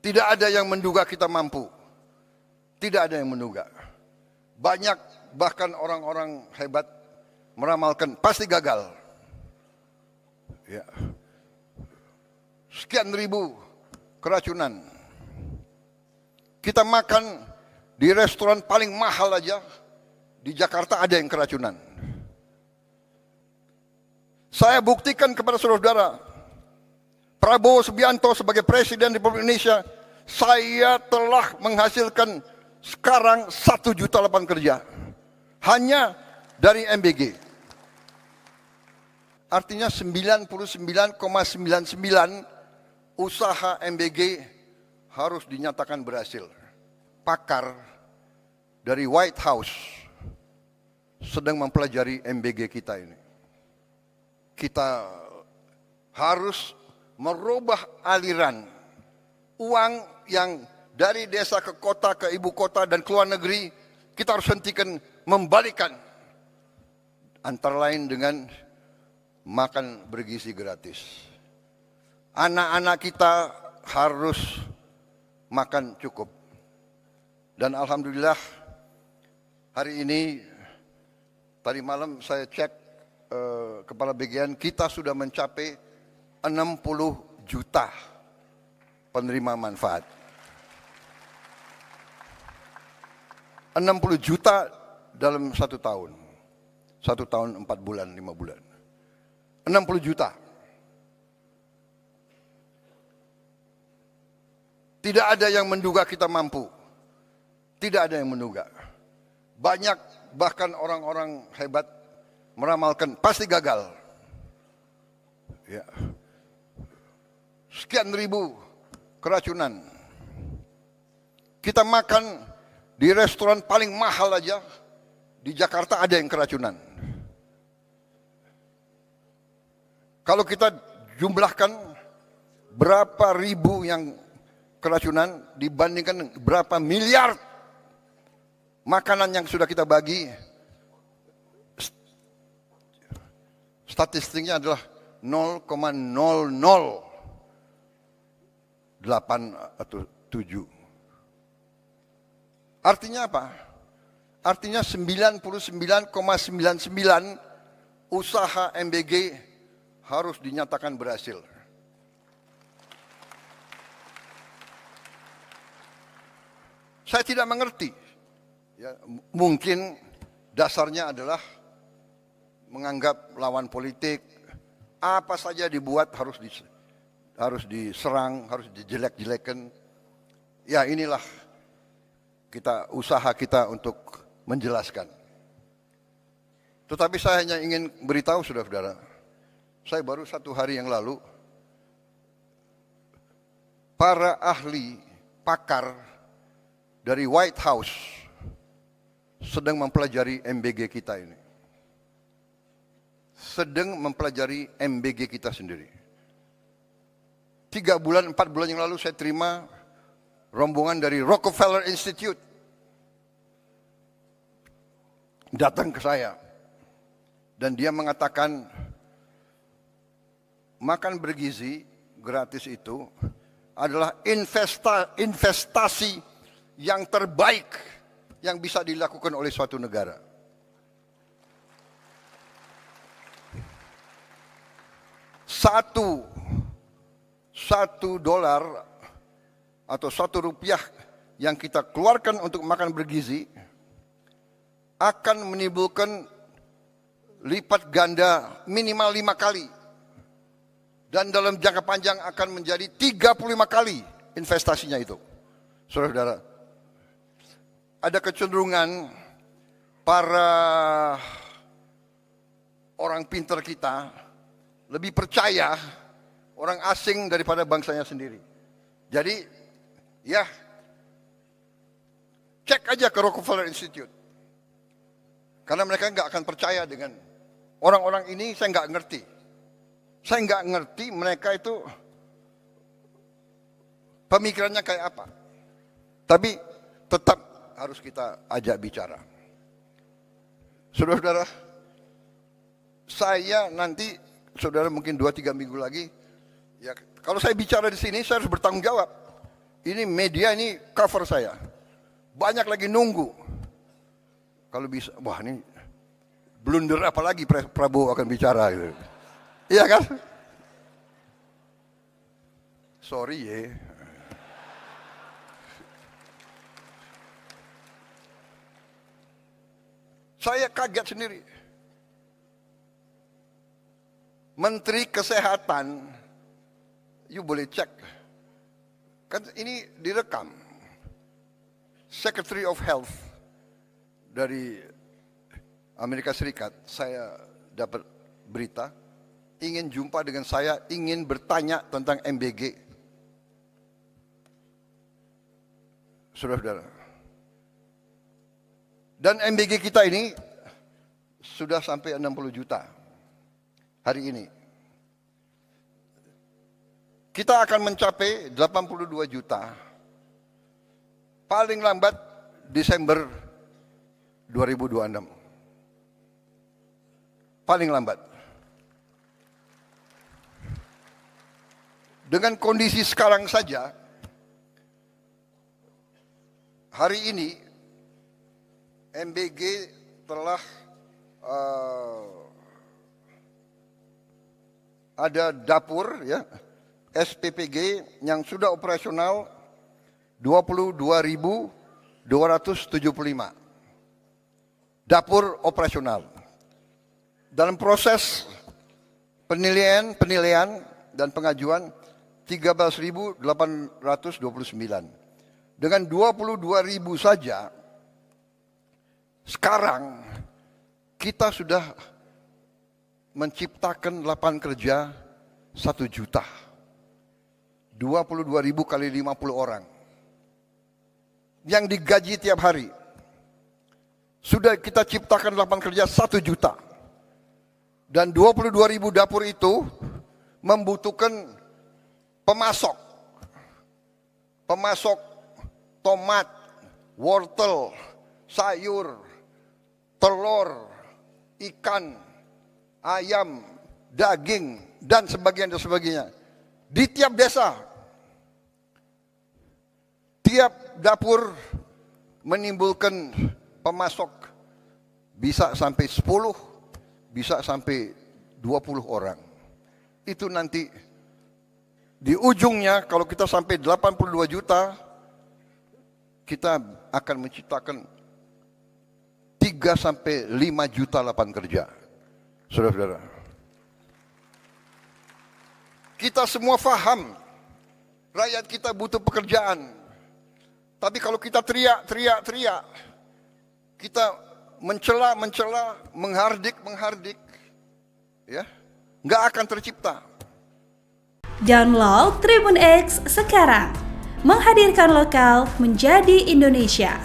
Tidak ada yang menduga kita mampu. Tidak ada yang menduga. Banyak bahkan orang-orang hebat meramalkan pasti gagal. Ya. Sekian ribu keracunan. Kita makan di restoran paling mahal aja di Jakarta ada yang keracunan. Saya buktikan kepada saudara-saudara, Prabowo Subianto sebagai Presiden Republik Indonesia, saya telah menghasilkan sekarang 1 juta lapangan kerja. Hanya dari MBG. Artinya 99,99 usaha MBG harus dinyatakan berhasil. Pakar dari White House sedang mempelajari MBG kita ini. Kita harus merubah aliran uang yang dari desa ke kota, ke ibu kota dan ke luar negeri. Kita harus hentikan, membalikan. Antara lain dengan makan bergizi gratis. Anak-anak kita harus makan cukup. Dan alhamdulillah hari ini, tadi malam saya cek Kepala BGN, kita sudah mencapai 60 juta penerima manfaat. 60 juta dalam 1 tahun. 1 tahun 4 bulan, 5 bulan. 60 juta. Tidak ada yang menduga kita mampu. Tidak ada yang menduga. Banyak bahkan orang-orang hebat meramalkan pasti gagal. Ya. Sekian ribu keracunan. Kita makan di restoran paling mahal aja di Jakarta ada yang keracunan. Kalau kita jumlahkan berapa ribu yang keracunan dibandingkan berapa miliar makanan yang sudah kita bagi, statistiknya adalah 0,008 atau 7. Artinya apa? Artinya 99,99 usaha MBG harus dinyatakan berhasil. Saya tidak mengerti. Ya, mungkin dasarnya adalah menganggap lawan politik apa saja dibuat harus diserang, harus dijelek-jelekan. Ya inilah usaha kita untuk menjelaskan. Tetapi saya hanya ingin beritahu saudara-saudara, saya baru 1 hari yang lalu, para ahli pakar dari White House sedang mempelajari MBG kita ini. Sedang mempelajari MBG kita sendiri. 3 bulan, 4 bulan yang lalu saya terima rombongan dari Rockefeller Institute. Datang ke saya. Dan dia mengatakan, makan bergizi gratis itu adalah investasi yang terbaik yang bisa dilakukan oleh suatu negara. Satu dolar atau 1 rupiah yang kita keluarkan untuk makan bergizi akan menimbulkan lipat ganda minimal 5 kali. Dan dalam jangka panjang akan menjadi 35 kali investasinya itu. Saudara-saudara, ada kecenderungan para orang pintar kita lebih percaya orang asing daripada bangsanya sendiri. Jadi, ya, cek aja ke Rockefeller Institute. Karena mereka nggak akan percaya dengan orang-orang ini. Saya nggak ngerti. Saya nggak ngerti mereka itu pemikirannya kayak apa. Tapi tetap harus kita ajak bicara. Saudara-saudara, saya nanti, saudara mungkin 2-3 minggu lagi, ya kalau saya bicara di sini saya harus bertanggung jawab. Ini media ini cover saya. Banyak lagi nunggu. Kalau bisa, wah ini blunder apa lagi Prabowo akan bicara gitu. Iya kan? Sorry ya. Saya kaget sendiri. Menteri Kesehatan, you boleh cek. Kan ini direkam. Secretary of Health dari Amerika Serikat, saya dapat berita, ingin jumpa dengan saya, ingin bertanya tentang MBG. Saudara-saudara. Dan MBG kita ini sudah sampai 60 juta hari ini. Kita akan mencapai 82 juta paling lambat Desember 2026. Paling lambat. Dengan kondisi sekarang saja, hari ini MBG telah ada dapur ya, SPPG yang sudah operasional 22.275. Dapur operasional. Dalam proses penilaian dan pengajuan 13.829. Dengan 22.000 saja, sekarang kita sudah menciptakan lapangan kerja 1 juta. 22.000 kali 50 orang. Yang digaji tiap hari. Sudah kita ciptakan lapangan kerja 1 juta. Dan 22.000 dapur itu membutuhkan pemasok. Pemasok tomat, wortel, sayur, telur, ikan, ayam, daging, dan sebagainya. Di tiap desa, tiap dapur menimbulkan pemasok bisa sampai 10, bisa sampai 20 orang. Itu nanti di ujungnya kalau kita sampai 82 juta, kita akan menciptakan 3 sampai 5 juta lapangan kerja. Saudara-saudara. Kita semua faham rakyat kita butuh pekerjaan. Tapi kalau kita teriak, kita mencela, menghardik, ya, nggak akan tercipta. Download Tribun X sekarang, menghadirkan lokal menjadi Indonesia.